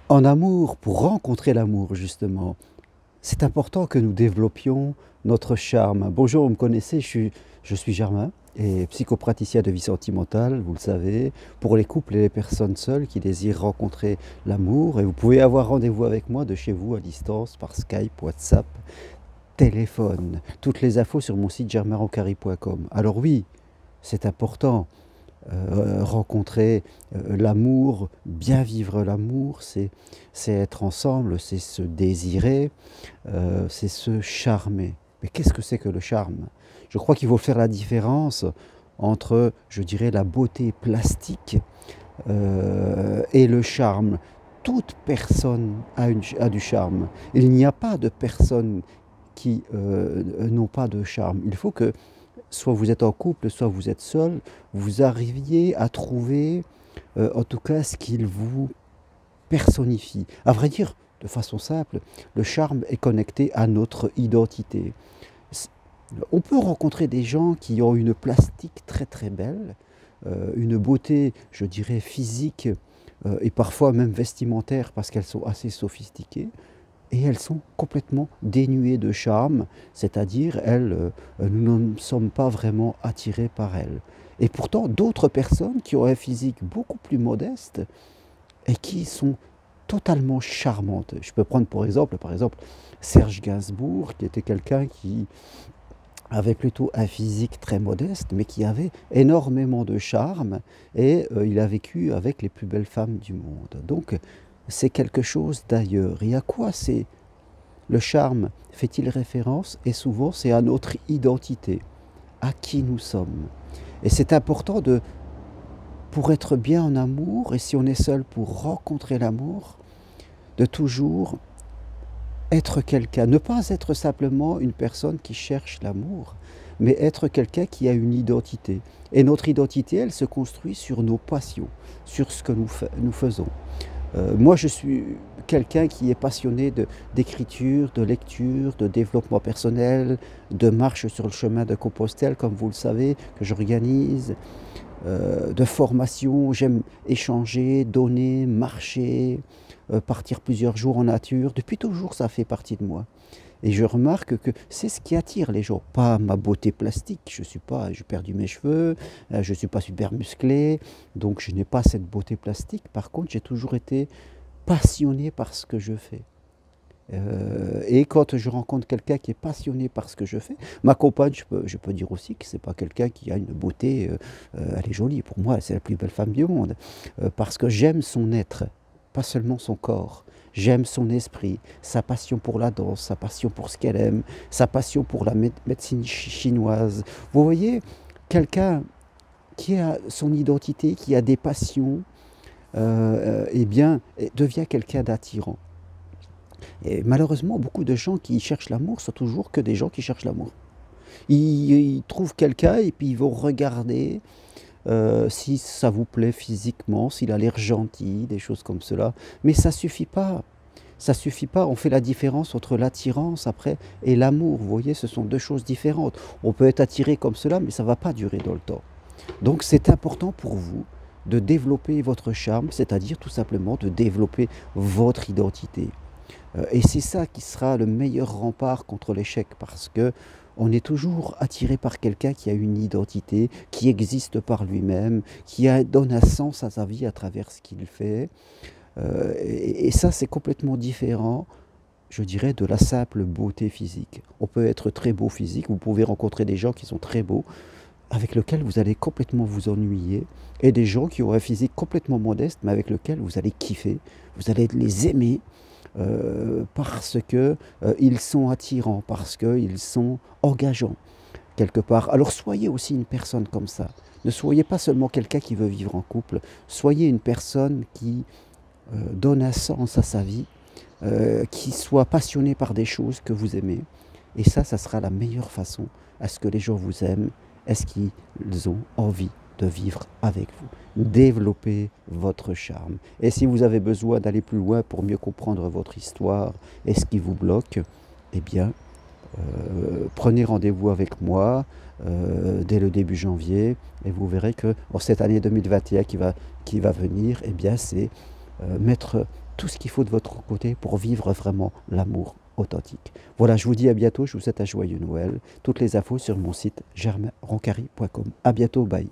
En amour, pour rencontrer l'amour justement, c'est important que nous développions notre charme. Bonjour, vous me connaissez, je suis Germain et psychopraticien de vie sentimentale, vous le savez, pour les couples et les personnes seules qui désirent rencontrer l'amour. Et vous pouvez avoir rendez-vous avec moi de chez vous à distance par Skype, WhatsApp, téléphone. Toutes les infos sur mon site germainroncari.com. Alors oui, c'est important rencontrer l'amour, bien vivre l'amour, c'est être ensemble, c'est se désirer, c'est se charmer. Mais qu'est-ce que c'est que le charme? Je crois qu'il faut faire la différence entre, je dirais, la beauté plastique et le charme. Toute personne a du charme. Il n'y a pas de personnes qui n'ont pas de charme. Il faut que soit vous êtes en couple, soit vous êtes seul, vous arriviez à trouver en tout cas ce qu'il vous personnifie. À vrai dire, de façon simple, le charme est connecté à notre identité. On peut rencontrer des gens qui ont une plastique très très belle, une beauté, je dirais, physique et parfois même vestimentaire parce qu'elles sont assez sophistiquées et elles sont complètement dénuées de charme, c'est-à-dire nous ne sommes pas vraiment attirés par elles. Et pourtant, d'autres personnes qui ont un physique beaucoup plus modeste et qui sont totalement charmantes. Je peux prendre par exemple, Serge Gainsbourg, qui était quelqu'un qui avait plutôt un physique très modeste, mais qui avait énormément de charme, et il a vécu avec les plus belles femmes du monde. Donc, c'est quelque chose d'ailleurs. Et à quoi c'est le charme fait-il référence? Et souvent, c'est à notre identité, à qui nous sommes. Et c'est important pour être bien en amour, et si on est seul pour rencontrer l'amour, de toujours être quelqu'un, ne pas être simplement une personne qui cherche l'amour, mais être quelqu'un qui a une identité. Et notre identité, elle se construit sur nos passions, sur ce que nous faisons. Moi, je suis quelqu'un qui est passionné d'écriture, de lecture, de développement personnel, de marche sur le chemin de Compostelle, comme vous le savez, que j'organise, de formation. J'aime échanger, donner, marcher, partir plusieurs jours en nature. Depuis toujours, ça fait partie de moi. Et je remarque que c'est ce qui attire les gens, pas ma beauté plastique. J'ai perdu mes cheveux, je ne suis pas super musclé, donc je n'ai pas cette beauté plastique. Par contre, j'ai toujours été passionné par ce que je fais. Et quand je rencontre quelqu'un qui est passionné par ce que je fais, ma compagne, je peux dire aussi que c'est pas quelqu'un qui a une beauté, elle est jolie. Pour moi, c'est la plus belle femme du monde, parce que j'aime son être, pas seulement son corps. J'aime son esprit, sa passion pour la danse, sa passion pour ce qu'elle aime, sa passion pour la médecine chinoise. Vous voyez, quelqu'un qui a son identité, qui a des passions, eh bien, devient quelqu'un d'attirant. Et malheureusement, beaucoup de gens qui cherchent l'amour sont toujours que des gens qui cherchent l'amour. Ils trouvent quelqu'un et puis ils vont regarder si ça vous plaît physiquement, s'il a l'air gentil, des choses comme cela. Mais ça suffit pas. Ça suffit pas. On fait la différence entre l'attirance après et l'amour. Vous voyez, ce sont deux choses différentes. On peut être attiré comme cela, mais ça ne va pas durer dans le temps. Donc c'est important pour vous de développer votre charme, c'est-à-dire tout simplement de développer votre identité. Et c'est ça qui sera le meilleur rempart contre l'échec, parce que on est toujours attiré par quelqu'un qui a une identité, qui existe par lui-même, donne un sens à sa vie à travers ce qu'il fait. Et ça, c'est complètement différent, je dirais, de la simple beauté physique. On peut être très beau physique, vous pouvez rencontrer des gens qui sont très beaux, avec lesquels vous allez complètement vous ennuyer, et des gens qui ont un physique complètement modeste, mais avec lesquels vous allez kiffer, vous allez les aimer, parce que ils sont attirants, parce qu'ils sont engageants quelque part. Alors soyez aussi une personne comme ça. Ne soyez pas seulement quelqu'un qui veut vivre en couple, soyez une personne qui donne un sens à sa vie, qui soit passionné par des choses que vous aimez. Et ça sera la meilleure façon à ce que les gens vous aiment, à ce qu'ils ont envie de vivre avec vous. Développez votre charme. Et si vous avez besoin d'aller plus loin pour mieux comprendre votre histoire et ce qui vous bloque, eh bien, prenez rendez-vous avec moi dès le début janvier et vous verrez que cette année 2021 qui va venir, eh bien, c'est mettre tout ce qu'il faut de votre côté pour vivre vraiment l'amour authentique. Voilà, je vous dis à bientôt, je vous souhaite un joyeux Noël. Toutes les infos sur mon site germainroncari.com. À bientôt, bye.